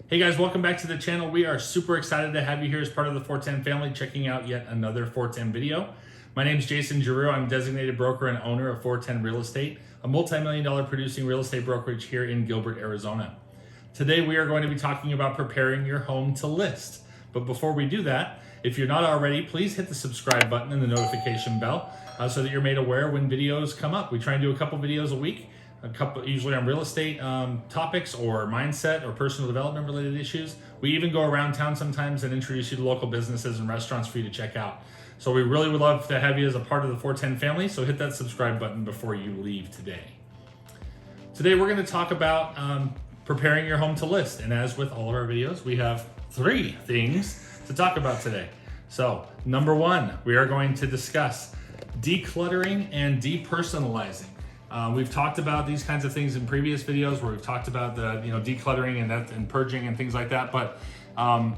Hey guys, welcome back to the channel. We are super excited to have you here as part of the 410 family, checking out yet another 410 video. My name is Jason Geroux. I'm designated broker and owner of 410 Real Estate, a multi-million-dollar producing real estate brokerage here in Gilbert, Arizona. Today we are going to be talking about preparing your home to list. But before we do that, if you're not already, please hit the subscribe button and the notification bell so that you're made aware when videos come up. We try and do a couple videos a week. Usually on real estate topics or mindset or personal development related issues. We even go around town sometimes and introduce you to local businesses and restaurants for you to check out. So we really would love to have you as a part of the 410 family. So hit that subscribe button before you leave today. Today we're going to talk about preparing your home to list. And as with all of our videos, we have 3 things to talk about today. So number 1, we are going to discuss decluttering and depersonalizing. We've talked about these kinds of things in previous videos where we've talked about the decluttering and purging and things like that. But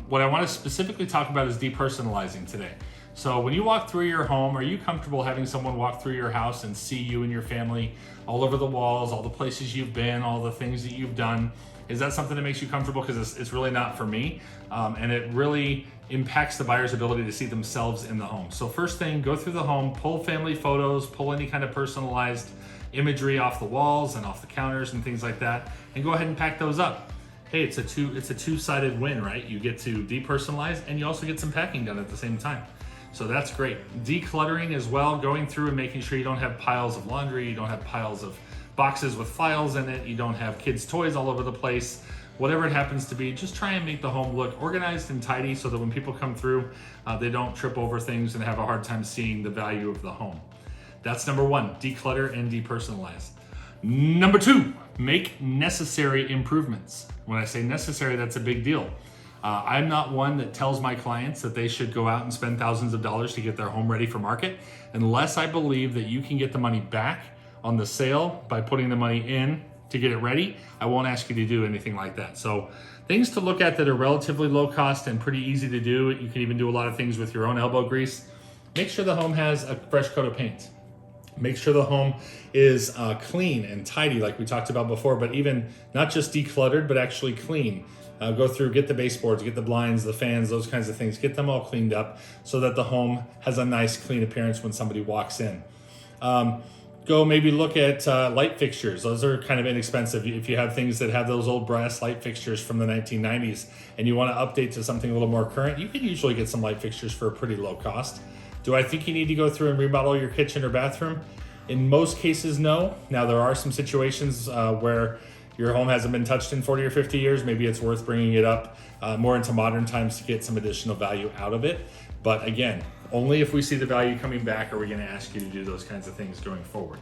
what I want to specifically talk about is depersonalizing today. So when you walk through your home, are you comfortable having someone walk through your house and see you and your family all over the walls, all the places you've been, all the things that you've done? Is that something that makes you comfortable? Because it's really not for me. And it really impacts the buyer's ability to see themselves in the home. So first thing, go through the home, pull family photos, pull any kind of personalized imagery off the walls and off the counters and things like that, and go ahead and pack those up. Hey, it's a two-sided win, right? You get to depersonalize and you also get some packing done at the same time. So that's great. Decluttering as well, going through and making sure you don't have piles of laundry, you don't have piles of boxes with files in it, you don't have kids' toys all over the place. Whatever it happens to be, just try and make the home look organized and tidy so that when people come through, they don't trip over things and have a hard time seeing the value of the home. That's number 1, declutter and depersonalize. Number 2, make necessary improvements. When I say necessary, that's a big deal. I'm not one that tells my clients that they should go out and spend thousands of dollars to get their home ready for market, unless I believe that you can get the money back on the sale by putting the money in to get it ready. I won't ask you to do anything like that. So things to look at that are relatively low cost and pretty easy to do. You can even do a lot of things with your own elbow grease. Make sure the home has a fresh coat of paint. Make sure the home is clean and tidy like we talked about before, but even not just decluttered, but actually clean. Go through, get the baseboards, get the blinds, the fans, those kinds of things. Get them all cleaned up so that the home has a nice clean appearance when somebody walks in. Go maybe look at light fixtures. Those are kind of inexpensive. If you have things that have those old brass light fixtures from the 1990s and you want to update to something a little more current, you can usually get some light fixtures for a pretty low cost. Do I think you need to go through and remodel your kitchen or bathroom? In most cases, no. Now, there are some situations where your home hasn't been touched in 40 or 50 years. Maybe it's worth bringing it up more into modern times to get some additional value out of it. But again, only if we see the value coming back are we going to ask you to do those kinds of things going forward.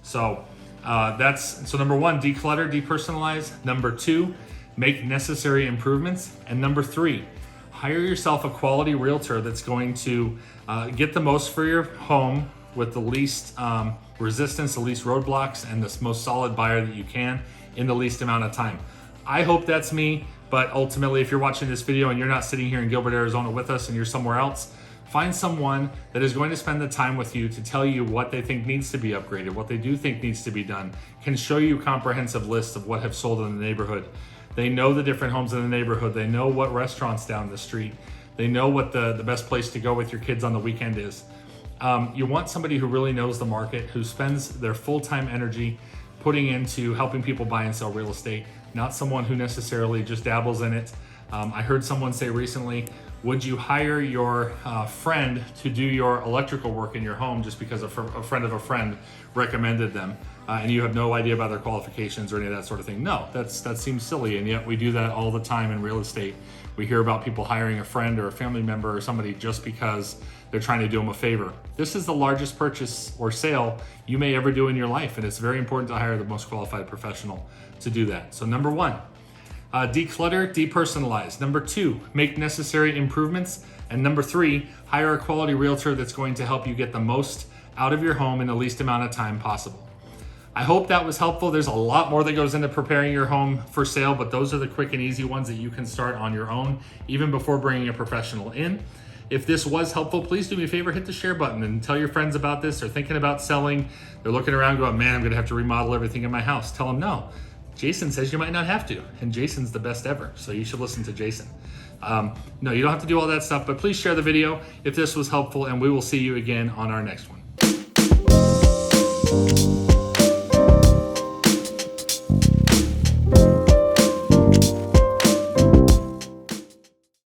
So so number 1, declutter, depersonalize. Number 2, make necessary improvements. And number 3, hire yourself a quality realtor that's going to get the most for your home with the least resistance, the least roadblocks, and the most solid buyer that you can in the least amount of time. I hope that's me, but ultimately, if you're watching this video and you're not sitting here in Gilbert, Arizona with us and you're somewhere else, find someone that is going to spend the time with you to tell you what they think needs to be upgraded, what they do think needs to be done, can show you a comprehensive list of what have sold in the neighborhood. They know the different homes in the neighborhood. They know what restaurants down the street. They know what the best place to go with your kids on the weekend is. You want somebody who really knows the market, who spends their full-time energy putting into helping people buy and sell real estate, not someone who necessarily just dabbles in it. I heard someone say recently, would you hire your friend to do your electrical work in your home just because a friend of a friend recommended them and you have no idea about their qualifications or any of that sort of thing? No, that seems silly, and yet we do that all the time in real estate. We hear about people hiring a friend or a family member or somebody just because they're trying to do them a favor. This is the largest purchase or sale you may ever do in your life, and it's very important to hire the most qualified professional to do that. So number 1, declutter, depersonalize. Number 2, make necessary improvements. And number 3, hire a quality realtor that's going to help you get the most out of your home in the least amount of time possible. I hope that was helpful. There's a lot more that goes into preparing your home for sale, but those are the quick and easy ones that you can start on your own, even before bringing a professional in. If this was helpful, please do me a favor, hit the share button and tell your friends about this. They're thinking about selling. They're looking around going, man, I'm gonna have to remodel everything in my house. Tell them no. Jason says you might not have to, and Jason's the best ever, so you should listen to Jason. No, you don't have to do all that stuff, but please share the video if this was helpful, and we will see you again on our next one.